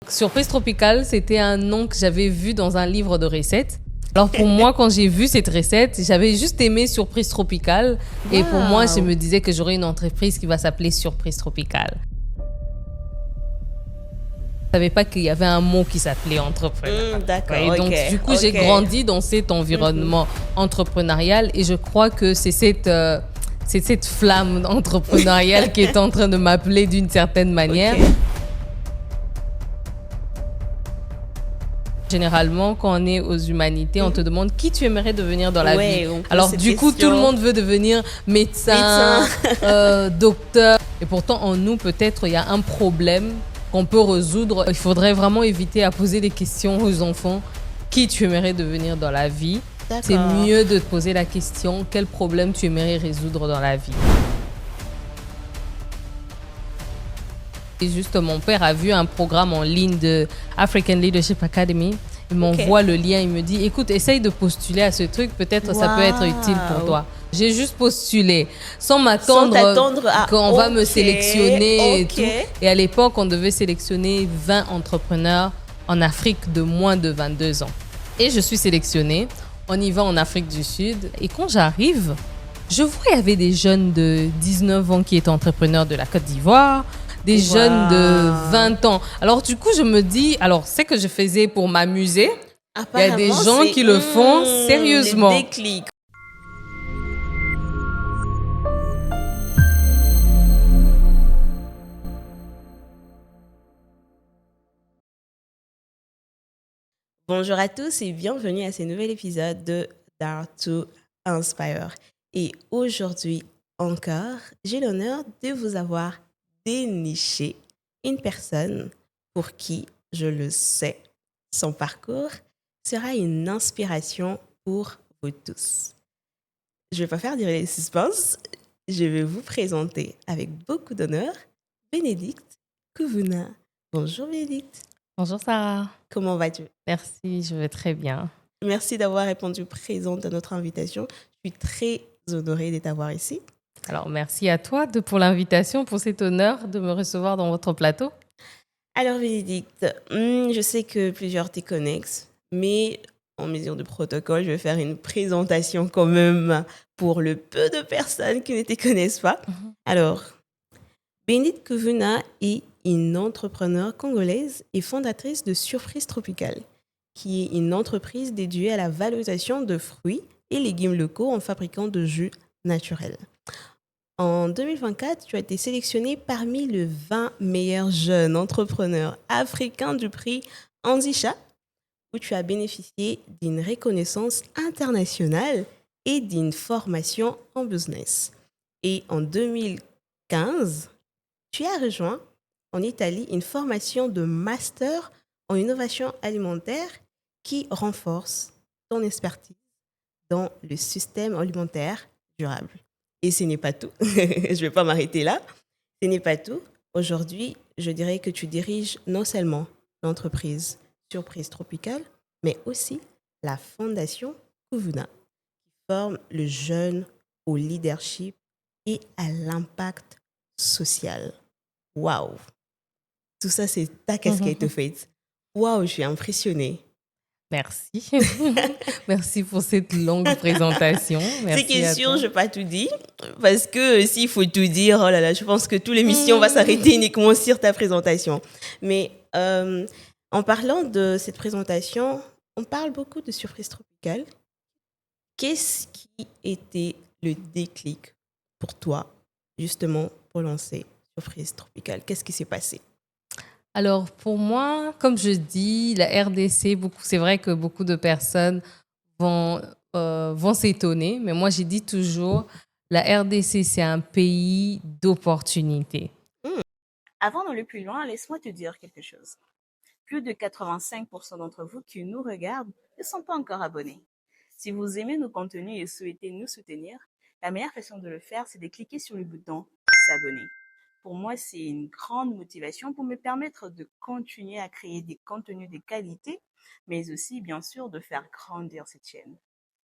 Surprise tropicale, c'était un nom que j'avais vu dans un livre de recettes. Alors pour moi, quand j'ai vu cette recette, j'avais juste aimé Surprise tropicale. Et pour moi, je me disais que j'aurais une entreprise qui va s'appeler Surprise tropicale. Je savais pas qu'il y avait un mot qui s'appelait entrepreneur. D'accord, Et donc, du coup, j'ai grandi dans cet environnement entrepreneurial et je crois que c'est cette flamme entrepreneuriale qui est en train de m'appeler d'une certaine manière. Généralement, quand on est aux humanités, on te demande qui tu aimerais devenir dans la vie. Alors, du coup, tout le monde veut devenir médecin, docteur. Et pourtant, en nous, peut-être, il y a un problème qu'on peut résoudre. Il faudrait vraiment éviter à poser des questions aux enfants. Qui tu aimerais devenir dans la vie? C'est mieux de te poser la question, quel problème tu aimerais résoudre dans la vie? Et juste, mon père a vu un programme en ligne de African Leadership Academy. Il m'envoie le lien, il me dit, écoute, essaye de postuler à ce truc, peut-être ça peut être utile pour toi. J'ai juste postulé, sans m'attendre qu'on va me sélectionner et tout. Et à l'époque, on devait sélectionner 20 entrepreneurs en Afrique de moins de 22 ans. Et je suis sélectionnée, on y va en Afrique du Sud. Et quand j'arrive, je vois qu'il y avait des jeunes de 19 ans qui étaient entrepreneurs de la Côte d'Ivoire, des jeunes de 20 ans. Alors du coup, je me dis, alors c'est que je faisais pour m'amuser. Il y a des gens qui le font sérieusement. Le déclic. Bonjour à tous et bienvenue à ce nouvel épisode de Dare to Inspire. Et aujourd'hui encore, j'ai l'honneur de vous avoir déniché une personne pour qui, je le sais, son parcours sera une inspiration pour vous tous. Je ne vais pas faire durer les suspens, je vais vous présenter avec beaucoup d'honneur Bénédicte Kouvouna. Bonjour Bénédicte. Bonjour Sarah. Comment vas-tu? Merci, je vais très bien. Merci d'avoir répondu présente à notre invitation. Je suis très honorée de t'avoir ici. Alors, merci à toi pour l'invitation, pour cet honneur de me recevoir dans votre plateau. Alors, Bénédicte, je sais que plusieurs te connaissent, mais en mesure de protocole, je vais faire une présentation quand même pour le peu de personnes qui ne te connaissent pas. Alors, Bénédicte Kouvouna est une entrepreneure congolaise et fondatrice de Surprise Tropicale, qui est une entreprise dédiée à la valorisation de fruits et légumes locaux en fabriquant de jus naturels. En 2024, tu as été sélectionnée parmi les 20 meilleurs jeunes entrepreneurs africains du prix Andisha, où tu as bénéficié d'une reconnaissance internationale et d'une formation en business. Et en 2015, tu as rejoint en Italie une formation de master en innovation alimentaire qui renforce ton expertise dans le système alimentaire durable. Et ce n'est pas tout. Je ne vais pas m'arrêter là. Ce n'est pas tout. Aujourd'hui, je dirais que tu diriges non seulement l'entreprise Surprise Tropicale, mais aussi la fondation Kouvouna, qui forme le jeune au leadership et à l'impact social. Waouh! Tout ça, c'est ta casquette, faite. Waouh, je suis impressionnée. Merci. Merci pour cette longue présentation. C'est question, je ne vais pas tout dire, parce que s'il faut tout dire, oh là là, je pense que toute l'émission va s'arrêter uniquement sur ta présentation. Mais en parlant de cette présentation, on parle beaucoup de Surprise Tropicale. Qu'est-ce qui était le déclic pour toi, justement, pour lancer Surprise Tropicale? Qu'est-ce qui s'est passé? Alors, pour moi, comme je dis, la RDC, c'est vrai que beaucoup de personnes vont s'étonner, mais moi, j'ai dit toujours, la RDC, c'est un pays d'opportunités. Avant d'aller plus loin, laisse-moi te dire quelque chose. Plus de 85% d'entre vous qui nous regardent ne sont pas encore abonnés. Si vous aimez nos contenus et souhaitez nous soutenir, la meilleure façon de le faire, c'est de cliquer sur le bouton « S'abonner ». Pour moi, c'est une grande motivation pour me permettre de continuer à créer des contenus de qualité, mais aussi, bien sûr, de faire grandir cette chaîne.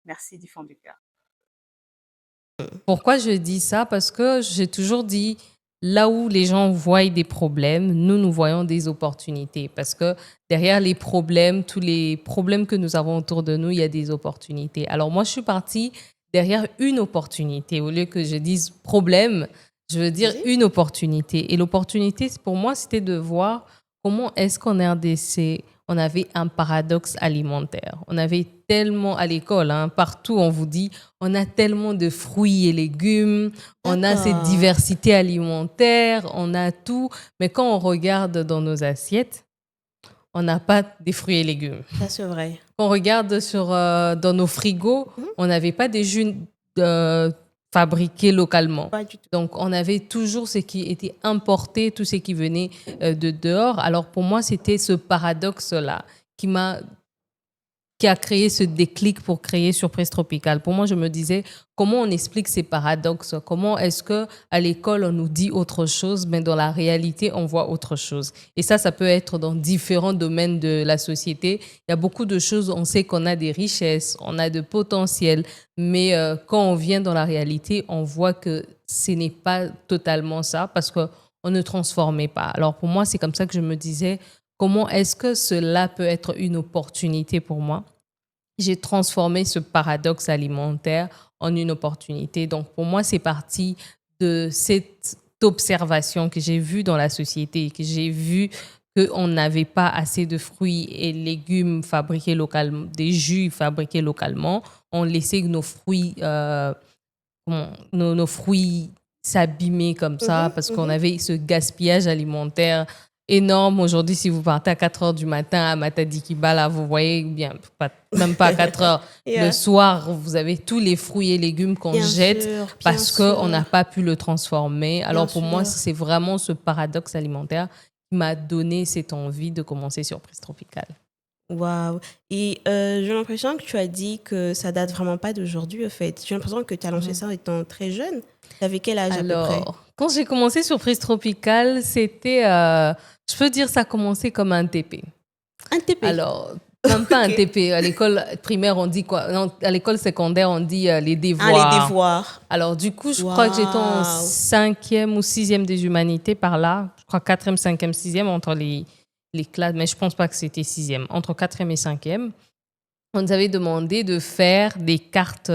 Merci du fond du cœur. Pourquoi je dis ça? Parce que j'ai toujours dit, là où les gens voient des problèmes, nous voyons des opportunités. Parce que derrière les problèmes, tous les problèmes que nous avons autour de nous, il y a des opportunités. Alors moi, je suis partie derrière une opportunité. Au lieu que je dise problème, je veux dire une opportunité. Et l'opportunité, pour moi, c'était de voir comment est-ce qu'en RDC, on avait un paradoxe alimentaire. On avait tellement à l'école, partout on vous dit, on a tellement de fruits et légumes, on a cette diversité alimentaire, on a tout. Mais quand on regarde dans nos assiettes, on n'a pas des fruits et légumes. Ça, c'est vrai. Quand on regarde dans nos frigos, on n'avait pas des jus fabriqués localement. Pas du tout. Donc, on avait toujours ce qui était importé, tout ce qui venait de dehors. Alors, pour moi, c'était ce paradoxe-là qui a créé ce déclic pour créer Surprise Tropicale. Pour moi, je me disais, comment on explique ces paradoxes? Comment est-ce qu'à l'école, on nous dit autre chose, mais dans la réalité, on voit autre chose? Et ça peut être dans différents domaines de la société. Il y a beaucoup de choses, on sait qu'on a des richesses, on a de potentiel, mais quand on vient dans la réalité, on voit que ce n'est pas totalement ça parce qu'on ne transformait pas. Alors pour moi, c'est comme ça que je me disais, comment est-ce que cela peut être une opportunité pour moi? J'ai transformé ce paradoxe alimentaire en une opportunité. Donc, pour moi, c'est parti de cette observation que j'ai vue dans la société, que j'ai vu qu'on n'avait pas assez de fruits et légumes fabriqués localement, des jus fabriqués localement. On laissait nos fruits, nos fruits s'abîmer comme ça parce qu'on avait ce gaspillage alimentaire énorme. Aujourd'hui, si vous partez à 4 heures du matin à Matadikiba, là, vous voyez, bien, même pas à 4 heures, le soir, vous avez tous les fruits et légumes qu'on jette parce qu'on n'a pas pu le transformer. Alors, pour moi, c'est vraiment ce paradoxe alimentaire qui m'a donné cette envie de commencer Surprise Tropicale. Waouh! Et j'ai l'impression que tu as dit que ça date vraiment pas d'aujourd'hui, en fait. J'ai l'impression que tu as lancé ça étant très jeune. Tu avais quel âge à peu près? Quand j'ai commencé Surprise Tropicale, c'était, je peux dire, ça a commencé comme un TP. Un TP? Alors, même pas un TP. À l'école primaire, on dit quoi? Non, à l'école secondaire, on dit les devoirs. Ah, les devoirs. Alors, du coup, je crois que j'étais en 5e ou 6e des humanités par là. Je crois 4e, 5e, 6e entre les classes, mais je pense pas que c'était 6e. Entre 4e et 5e, on nous avait demandé de faire des cartes.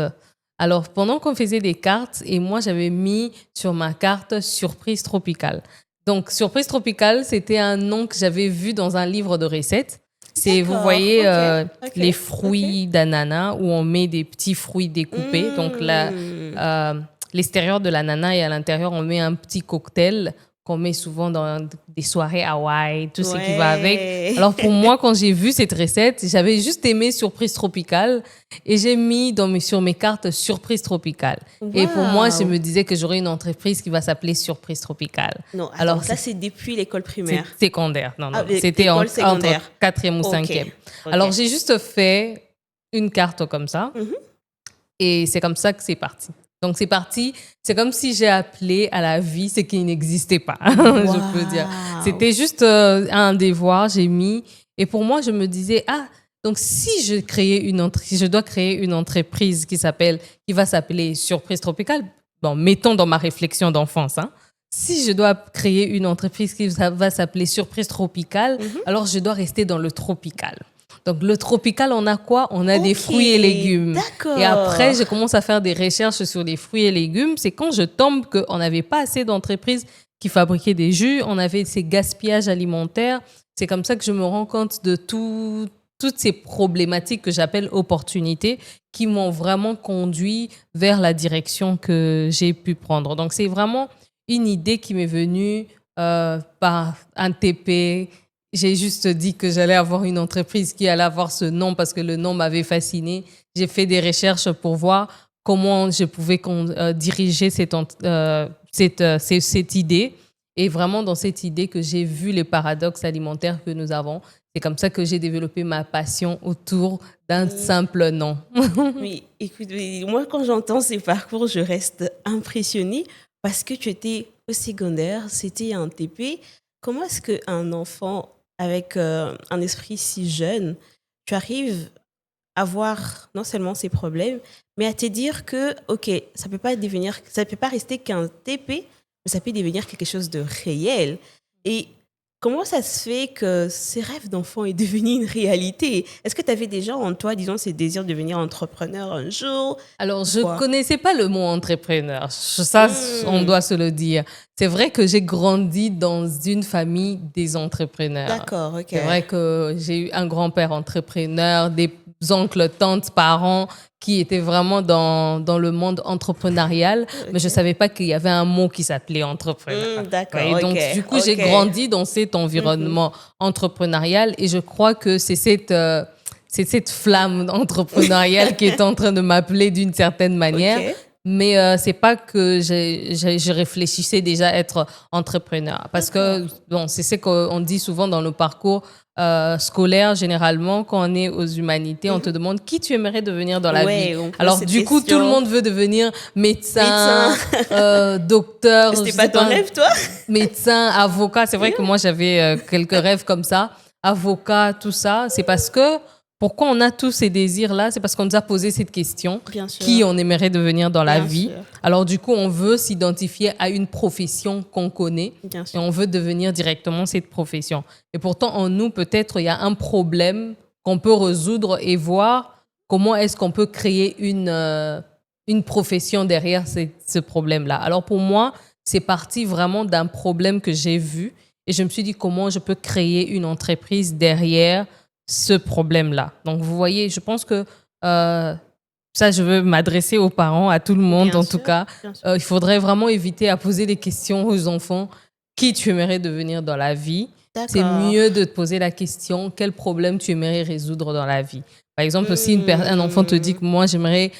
Alors, pendant qu'on faisait des cartes, et moi, j'avais mis sur ma carte Surprise Tropicale. Donc, Surprise Tropicale, c'était un nom que j'avais vu dans un livre de recettes. C'est, vous voyez, les fruits d'ananas où on met des petits fruits découpés. Donc, l'extérieur de l'ananas et à l'intérieur, on met un petit cocktail qu'on met souvent dans des soirées Hawaï, tout ce qui va avec. Alors pour moi, quand j'ai vu cette recette, j'avais juste aimé Surprise Tropicale et j'ai mis sur mes cartes Surprise Tropicale. Wow. Et pour moi, je me disais que j'aurais une entreprise qui va s'appeler Surprise Tropicale. Non, alors ça, c'est depuis l'école primaire. C'est secondaire, non. C'était entre 4e ou 5e. Okay. Alors j'ai juste fait une carte comme ça et c'est comme ça que c'est parti. Donc, c'est parti. C'est comme si j'ai appelé à la vie ce qui n'existait pas, je peux dire. C'était juste un devoir, j'ai mis. Et pour moi, je me disais, donc si je dois créer une entreprise qui va s'appeler Surprise Tropicale, bon, mettons dans ma réflexion d'enfance, si je dois créer une entreprise qui va s'appeler Surprise Tropicale, alors je dois rester dans le tropical. Donc, le tropical, on a quoi? On a des fruits et légumes. D'accord. Et après, je commence à faire des recherches sur les fruits et légumes. C'est quand je tombe qu'on n'avait pas assez d'entreprises qui fabriquaient des jus. On avait ces gaspillages alimentaires. C'est comme ça que je me rends compte de toutes ces problématiques que j'appelle opportunités qui m'ont vraiment conduit vers la direction que j'ai pu prendre. Donc, c'est vraiment une idée qui m'est venue par un TP. J'ai juste dit que j'allais avoir une entreprise qui allait avoir ce nom parce que le nom m'avait fasciné. J'ai fait des recherches pour voir comment je pouvais diriger cette idée. Et vraiment, dans cette idée que j'ai vu les paradoxes alimentaires que nous avons, c'est comme ça que j'ai développé ma passion autour d'un simple nom. Oui, écoute, moi, quand j'entends ces parcours, je reste impressionnée parce que tu étais au secondaire, c'était un TP. Comment est-ce qu'un enfant avec un esprit si jeune, tu arrives à voir non seulement ses problèmes, mais à te dire que, OK, ça peut pas rester qu'un TP, ça peut devenir quelque chose de réel. Et comment ça se fait que ces rêves d'enfant est devenu une réalité? Est-ce que tu avais déjà en toi, disons, ces désirs de devenir entrepreneur un jour? Alors, je Quoi? connaissais pas le mot entrepreneur. Ça, on doit se le dire. C'est vrai que j'ai grandi dans une famille des entrepreneurs. D'accord, ok. C'est vrai que j'ai eu un grand-père entrepreneur, des oncles, tantes, parents qui étaient vraiment dans le monde entrepreneurial, mais je savais pas qu'il y avait un mot qui s'appelait entrepreneur. D'accord, Ouais, donc, ok, du coup, j'ai ok. grandi dans cet environnement entrepreneurial et je crois que c'est cette flamme entrepreneuriale qui est en train de m'appeler d'une certaine manière. Ok. Mais c'est pas que je réfléchissais déjà à être entrepreneur. Parce que bon, c'est ce qu'on dit souvent dans le parcours scolaire. Généralement, quand on est aux humanités, on te demande qui tu aimerais devenir dans la Ouais, vie. on pose Alors cette du coup, question. tout le monde veut devenir médecin, docteur, C'était je pas sais ton rêve, toi? médecin, avocat. C'est vrai que moi, j'avais quelques rêves comme ça. Avocat, tout ça. C'est parce que, pourquoi on a tous ces désirs-là? C'est parce qu'on nous a posé cette question. Bien sûr. Qui on aimerait devenir dans la Bien vie? sûr. Alors, du coup, on veut s'identifier à une profession qu'on connaît Bien et sûr. on veut devenir directement cette profession. Et pourtant, en nous, peut-être, il y a un problème qu'on peut résoudre et voir comment est-ce qu'on peut créer une profession derrière ce problème-là. Alors, pour moi, c'est parti vraiment d'un problème que j'ai vu et je me suis dit comment je peux créer une entreprise derrière ce problème-là. Donc, vous voyez, je pense que ça, je veux m'adresser aux parents, à tout le monde Bien en sûr, tout cas. bien sûr. Il faudrait vraiment éviter à poser des questions aux enfants. Qui tu aimerais devenir dans la vie? C'est D'accord. mieux de te poser la question, quel problème tu aimerais résoudre dans la vie? Par exemple, si un enfant te dit que moi, j'aimerais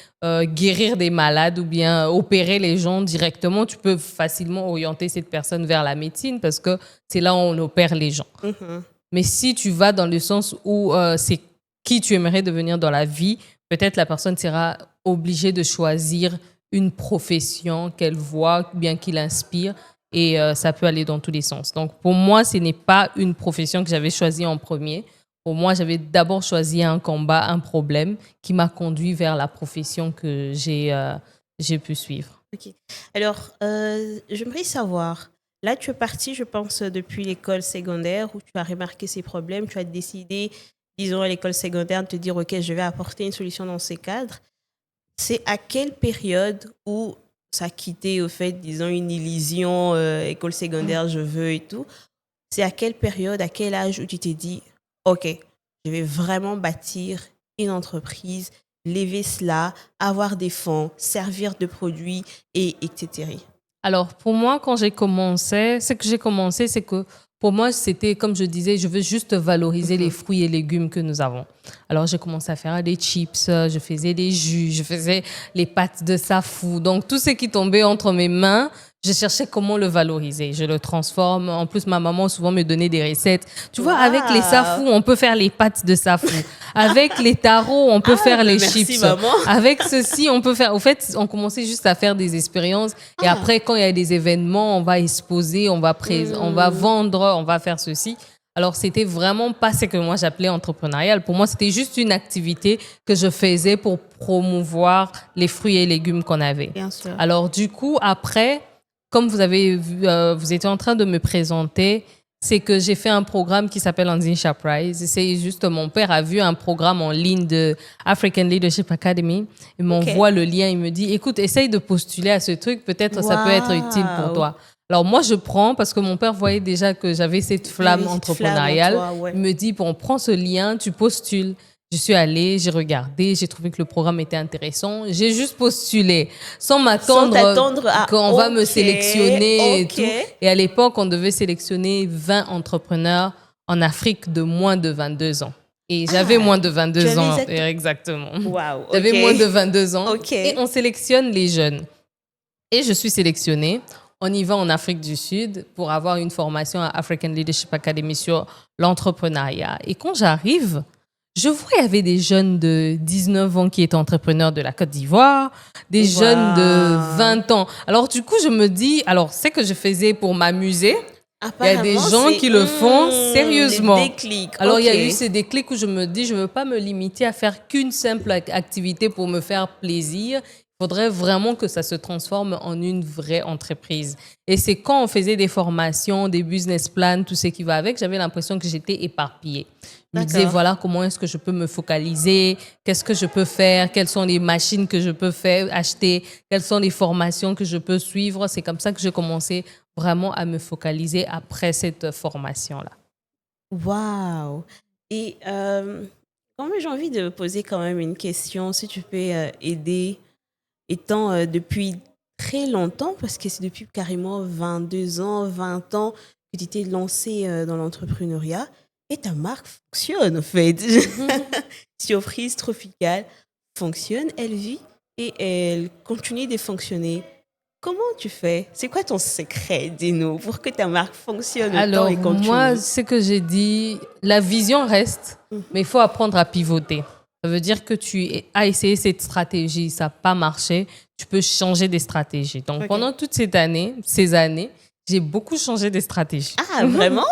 guérir des malades ou bien opérer les gens directement, tu peux facilement orienter cette personne vers la médecine parce que c'est là où on opère les gens. Mhm. Mais si tu vas dans le sens où c'est qui tu aimerais devenir dans la vie, peut-être la personne sera obligée de choisir une profession qu'elle voit, bien qu'il inspire, et ça peut aller dans tous les sens. Donc pour moi, ce n'est pas une profession que j'avais choisie en premier. Pour moi, j'avais d'abord choisi un combat, un problème qui m'a conduit vers la profession que j'ai pu suivre. Ok. Alors, j'aimerais savoir, là, tu es parti, je pense, depuis l'école secondaire où tu as remarqué ces problèmes, tu as décidé, disons, à l'école secondaire, de te dire, OK, je vais apporter une solution dans ces cadres. C'est à quelle période où ça a quitté, au fait, disons, une illusion, école secondaire, je veux et tout. C'est à quelle période, à quel âge où tu t'es dit, OK, je vais vraiment bâtir une entreprise, lever cela, avoir des fonds, servir de produits, et etc. Alors, pour moi, quand j'ai commencé, c'est que pour moi, c'était, comme je disais, je veux juste valoriser les fruits et légumes que nous avons. Alors, j'ai commencé à faire des chips, je faisais des jus, je faisais les pâtes de safou. Donc, tout ce qui tombait entre mes mains, je cherchais comment le valoriser. Je le transforme. En plus, ma maman souvent me donnait des recettes. Tu vois, avec les safou, on peut faire les pâtes de safou. Avec les tarots, on peut faire les merci, chips. maman. Avec ceci, on peut faire... Au fait, on commençait juste à faire des expériences. Et après, quand il y a des événements, on va exposer, on va vendre, on va faire ceci. Alors, c'était vraiment pas ce que moi j'appelais entrepreneurial. Pour moi, c'était juste une activité que je faisais pour promouvoir les fruits et légumes qu'on avait. Bien sûr. Alors, du coup, après, comme vous avez vu, vous étiez en train de me présenter, c'est que j'ai fait un programme qui s'appelle Anzin Prize. C'est juste, mon père a vu un programme en ligne de African Leadership Academy. Il m'envoie le lien, il me dit, écoute, essaye de postuler à ce truc, peut-être ça peut être utile pour toi. Alors moi, je prends parce que mon père voyait déjà que j'avais cette flamme entrepreneuriale. Il me dit, bon, prends ce lien, tu postules. Je suis allée, j'ai regardé, j'ai trouvé que le programme était intéressant. J'ai juste postulé sans m'attendre qu'on va me sélectionner et tout. Et à l'époque, on devait sélectionner 20 entrepreneurs en Afrique de moins de 22 ans. Et j'avais moins de 22 ans. Exactement. Wow, J'avais moins de 22 ans. Ok. Et on sélectionne les jeunes. Et je suis sélectionnée. On y va en Afrique du Sud pour avoir une formation à African Leadership Academy sur l'entrepreneuriat. Et quand j'arrive, je vois qu'il y avait des jeunes de 19 ans qui étaient entrepreneurs de la Côte d'Ivoire, des jeunes de 20 ans. Alors du coup, je me dis, alors c'est que je faisais pour m'amuser. Il y a des gens qui le font sérieusement. Alors il y a eu ces déclics où je me dis, je ne veux pas me limiter à faire qu'une simple activité pour me faire plaisir. Il faudrait vraiment que ça se transforme en une vraie entreprise. Et c'est quand on faisait des formations, des business plans, tout ce qui va avec, j'avais l'impression que j'étais éparpillée. Je me disais, voilà, comment est-ce que je peux me focaliser, qu'est-ce que je peux faire, quelles sont les machines que je peux faire, acheter, quelles sont les formations que je peux suivre. C'est comme ça que j'ai commencé vraiment à me focaliser après cette formation-là. Waouh! Et quand même, j'ai envie de poser quand même une question, si tu peux aider, étant depuis très longtemps, parce que c'est depuis carrément 22 ans, 20 ans que tu t'es lancé dans l'entrepreneuriat, et ta marque fonctionne, en fait. Surprise tropicale fonctionne, elle vit et elle continue de fonctionner. Comment tu fais? C'est quoi ton secret, dis-nous, pour que ta marque fonctionne autant Alors, et continue? moi, ce que j'ai dit, la vision reste, mais il faut apprendre à pivoter. Ça veut dire que tu as essayé cette stratégie, ça n'a pas marché, tu peux changer des stratégies. Donc, pendant toutes ces années, j'ai beaucoup changé des stratégies. Ah, vraiment?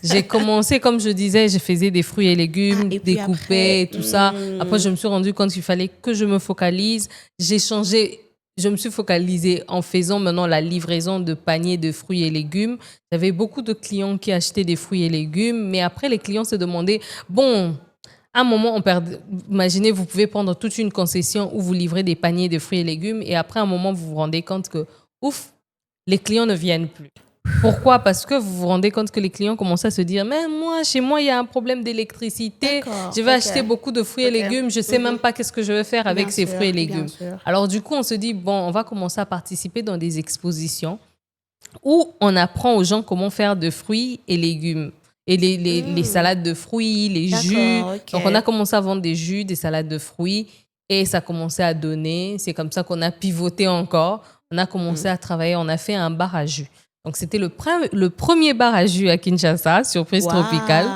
J'ai commencé, comme je disais, je faisais des fruits et légumes, et puis découpés, après, et tout ça. Après, je me suis rendu compte qu'il fallait que je me focalise. J'ai changé, je me suis focalisée en faisant maintenant la livraison de paniers de fruits et légumes. J'avais beaucoup de clients qui achetaient des fruits et légumes, mais après, les clients se demandaient, bon, à un moment, imaginez, vous pouvez prendre toute une concession où vous livrez des paniers de fruits et légumes, et après, à un moment, vous vous rendez compte que, ouf, les clients ne viennent plus. Pourquoi? Parce que vous vous rendez compte que les clients commencent à se dire, mais moi, chez moi, il y a un problème d'électricité. Je vais acheter beaucoup de fruits et légumes. Je ne sais même pas qu'est-ce que je vais faire avec ces fruits et légumes. Alors, du coup, on se dit, bon, on va commencer à participer dans des expositions où on apprend aux gens comment faire de fruits et légumes. Et les salades de fruits, les jus. Donc, on a commencé à vendre des jus, des salades de fruits. Et ça a commencé à donner. C'est comme ça qu'on a pivoté encore. On a commencé à travailler. On a fait un bar à jus. Donc, c'était le premier bar à jus à Kinshasa, surprise tropicale.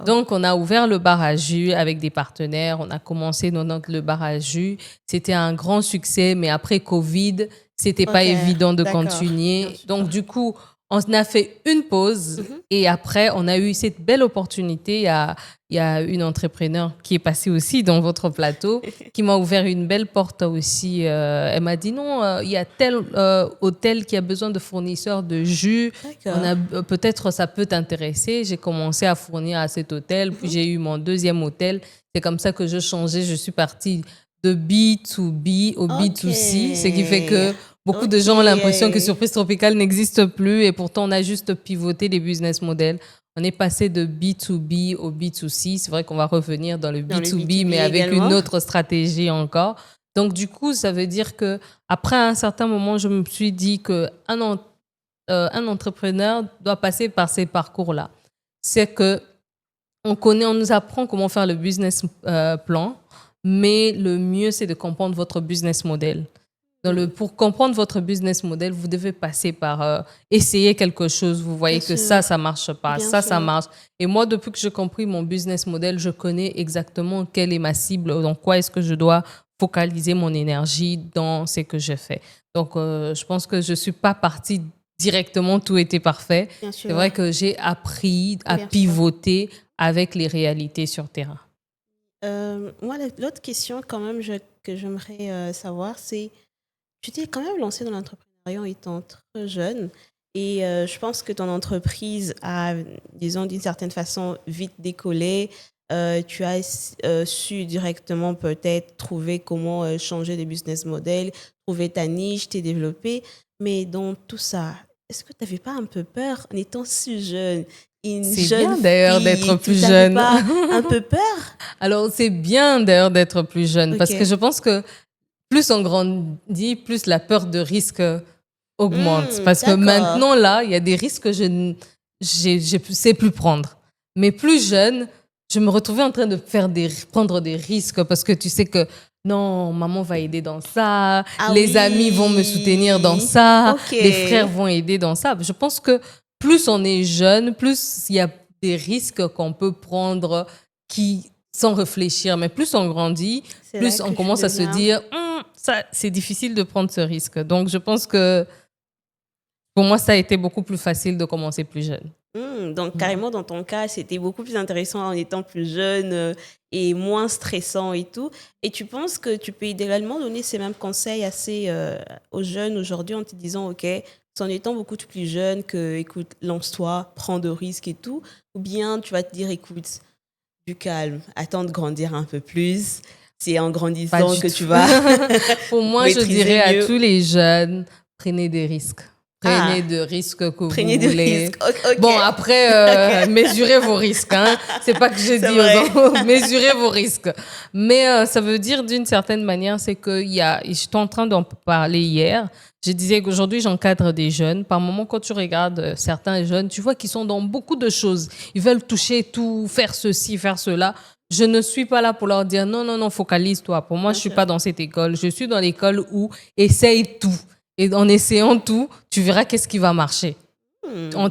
Donc, on a ouvert le bar à jus avec des partenaires. On a commencé le bar à jus. C'était un grand succès, mais après Covid, c'était pas évident de continuer. Donc, du coup, on a fait une pause et après, on a eu cette belle opportunité. Il y a une entrepreneur qui est passée aussi dans votre plateau qui m'a ouvert une belle porte aussi. Elle m'a dit non, il y a tel hôtel qui a besoin de fournisseurs de jus. Peut-être ça peut t'intéresser. J'ai commencé à fournir à cet hôtel. Puis j'ai eu mon deuxième hôtel. C'est comme ça que je changeais. Je suis partie de B2B au B2C. Ce qui fait que beaucoup de gens ont l'impression que Surprise Tropicale n'existe plus et pourtant on a juste pivoté les business models. On est passé de B2B au B2C. C'est vrai qu'on va revenir dans le B2B, mais avec également une autre stratégie encore. Donc du coup, ça veut dire que après un certain moment, je me suis dit qu'un entrepreneur doit passer par ces parcours-là. C'est que on nous apprend comment faire le business plan, mais le mieux, c'est de comprendre votre business model. Pour comprendre votre business model, vous devez passer par essayer quelque chose. Vous voyez que ça ne marche pas. Ça marche. Et moi, depuis que j'ai compris mon business model, je connais exactement quelle est ma cible, dans quoi est-ce que je dois focaliser mon énergie dans ce que je fais. Donc, je pense que je ne suis pas partie directement, tout était parfait. C'est vrai que j'ai appris à pivoter avec les réalités sur terrain. Moi, l'autre question quand même que j'aimerais savoir, c'est tu t'es quand même lancé dans l'entrepreneuriat en étant très jeune et je pense que ton entreprise a, disons, d'une certaine façon, vite décollé. Tu as su directement peut-être trouver comment changer de business model, trouver ta niche, t'es développé. Mais dans tout ça, est-ce que tu n'avais pas un peu peur en étant si jeune? C'est bien d'ailleurs d'être plus jeune. Pas un peu peur? Alors, c'est bien d'ailleurs d'être plus jeune parce que je pense que plus on grandit, plus la peur de risque augmente. Parce que maintenant, là, il y a des risques que je ne sais plus prendre. Mais plus jeune, je me retrouvais en train de prendre des risques parce que tu sais que non, maman va aider dans ça, les amis vont me soutenir dans ça, les frères vont aider dans ça. Je pense que plus on est jeune, plus il y a des risques qu'on peut prendre sans réfléchir. Mais plus on grandit, plus on commence à se dire ça, c'est difficile de prendre ce risque. Donc, je pense que pour moi, ça a été beaucoup plus facile de commencer plus jeune. Donc, Mm. carrément, dans ton cas, c'était beaucoup plus intéressant en étant plus jeune et moins stressant et tout. Et tu penses que tu peux idéalement donner ces mêmes conseils aux jeunes aujourd'hui en te disant, OK, c'est en étant beaucoup plus jeune que, écoute, lance-toi, prends de risques et tout. Ou bien tu vas te dire, écoute, du calme, attends de grandir un peu plus. C'est en Pas grandissant du que tout. tu vas Pour moi, je maîtriser dirais à mieux. tous les jeunes, prenez des risques. Ah, Prenez de risques que prenez vous des voulez. risques. OK. Bon, après, mesurez vos risques. Hein. C'est pas que je C'est dis vrai. aux gens, mesurez vos risques. Mais ça veut dire d'une certaine manière, c'est que j'étais en train d'en parler hier. Je disais qu'aujourd'hui, j'encadre des jeunes. Par moment, quand tu regardes certains jeunes, tu vois qu'ils sont dans beaucoup de choses. Ils veulent toucher tout, faire ceci, faire cela. Je ne suis pas là pour leur dire non, non, non, focalise-toi. Pour moi, Bien je suis sûr. pas dans cette école. Je suis dans l'école où essaye tout. Et en essayant tout, tu verras qu'est-ce qui va marcher.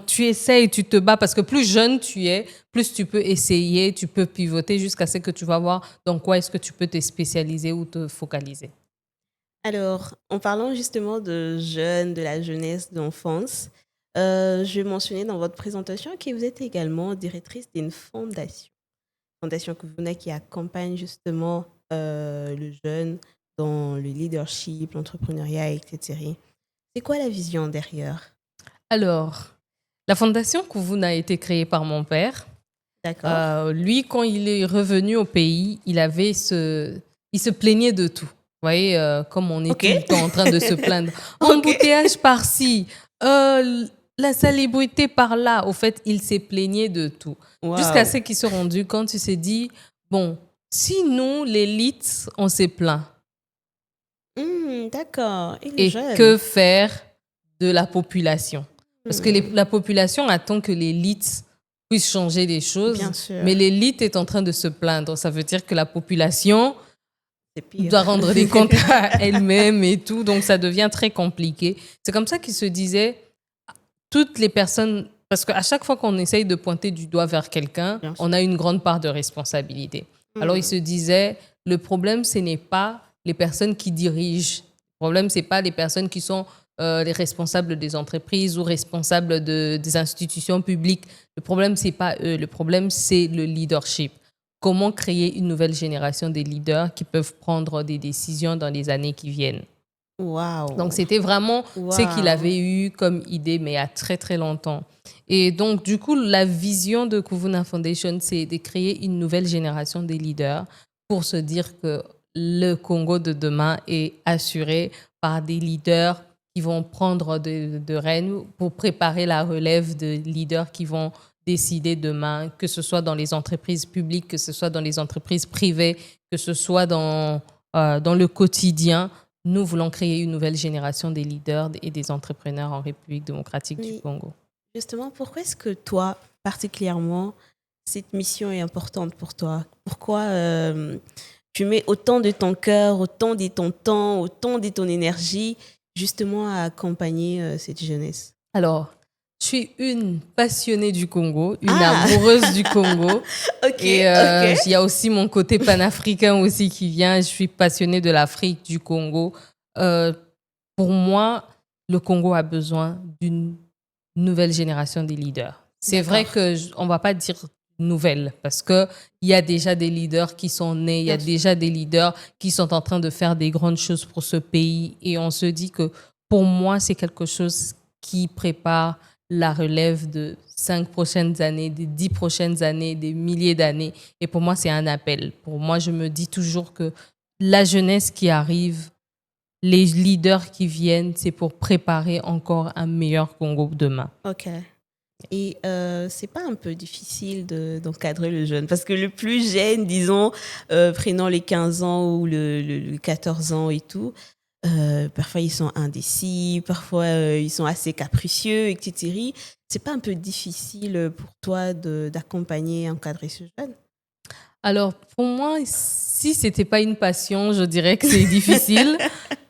Tu essayes, tu te bats parce que plus jeune tu es, plus tu peux essayer, tu peux pivoter jusqu'à ce que tu vas voir dans quoi est-ce que tu peux te spécialiser ou te focaliser. Alors, en parlant justement de jeunes, de la jeunesse, de l'enfance, je mentionnais dans votre présentation que vous êtes également directrice d'une fondation Kuvuna qui accompagne justement le jeune dans le leadership, l'entrepreneuriat, etc. C'est quoi la vision derrière? Alors, la fondation Kuvuna a été créée par mon père. D'accord. Lui, quand il est revenu au pays, il se plaignait de tout. Vous voyez, comme on est Ok. tout le temps en train de se plaindre. Ok. Embouteillage par-ci, la salubrité par-là. Au fait, il s'est plaigné de tout. Jusqu'à ce Waouh. qu'il se rendu compte, il s'est dit, bon, si nous, l'élite, on s'est plaint, D'accord. Et les et jeunes? que faire de la population? Parce que la population attend que l'élite puisse changer les choses, Bien sûr. mais l'élite est en train de se plaindre. Ça veut dire que la population C'est pire. doit rendre des comptes à elle-même et tout, donc ça devient très compliqué. C'est comme ça qu'il se disait, toutes les personnes, parce qu'à chaque fois qu'on essaye de pointer du doigt vers quelqu'un, Bien sûr. on a une grande part de responsabilité. Alors il se disait, le problème, ce n'est pas les personnes qui dirigent. Le problème, ce n'est pas les personnes qui sont les responsables des entreprises ou responsables des institutions publiques. Le problème, ce n'est pas eux. Le problème, c'est le leadership. Comment créer une nouvelle génération de leaders qui peuvent prendre des décisions dans les années qui viennent. Waouh. Donc, c'était vraiment ce qu'il Waouh. avait eu comme idée, mais il y a très, très longtemps. Et donc, du coup, la vision de Kuvuna Foundation, c'est de créer une nouvelle génération de leaders pour se dire que le Congo de demain est assuré par des leaders qui vont prendre de rênes pour préparer la relève de leaders qui vont décider demain, que ce soit dans les entreprises publiques, que ce soit dans les entreprises privées, que ce soit dans le quotidien. Nous voulons créer une nouvelle génération des leaders et des entrepreneurs en République démocratique du Oui. Congo. Justement, pourquoi est-ce que toi, particulièrement, cette mission est importante pour toi? Pourquoi tu mets autant de ton cœur, autant de ton temps, autant de ton énergie justement à accompagner cette jeunesse? Alors, je suis une passionnée du Congo, une Ah. amoureuse du Congo. Ok, Et ok. il y a aussi mon côté panafricain aussi qui vient. Je suis passionnée de l'Afrique, du Congo. Pour moi, le Congo a besoin d'une nouvelle génération de leaders. C'est vrai qu'on ne va pas dire nouvelle parce qu'il y a déjà des leaders qui sont nés, il y a Bien sûr. déjà des leaders qui sont en train de faire des grandes choses pour ce pays. Et on se dit que pour moi, c'est quelque chose qui prépare la relève de 5 prochaines années, des 10 prochaines années, des milliers d'années. Et pour moi, c'est un appel. Pour moi, je me dis toujours que la jeunesse qui arrive, les leaders qui viennent, c'est pour préparer encore un meilleur Congo demain. Ok. Et c'est pas un peu difficile d'encadrer le jeune? Parce que le plus jeune, disons, prenant les 15 ans ou le 14 ans et tout, parfois ils sont indécis, parfois ils sont assez capricieux, etc. C'est pas un peu difficile pour toi d'accompagner, encadrer ce jeune? Alors, pour moi, si ce n'était pas une passion, je dirais que c'est difficile.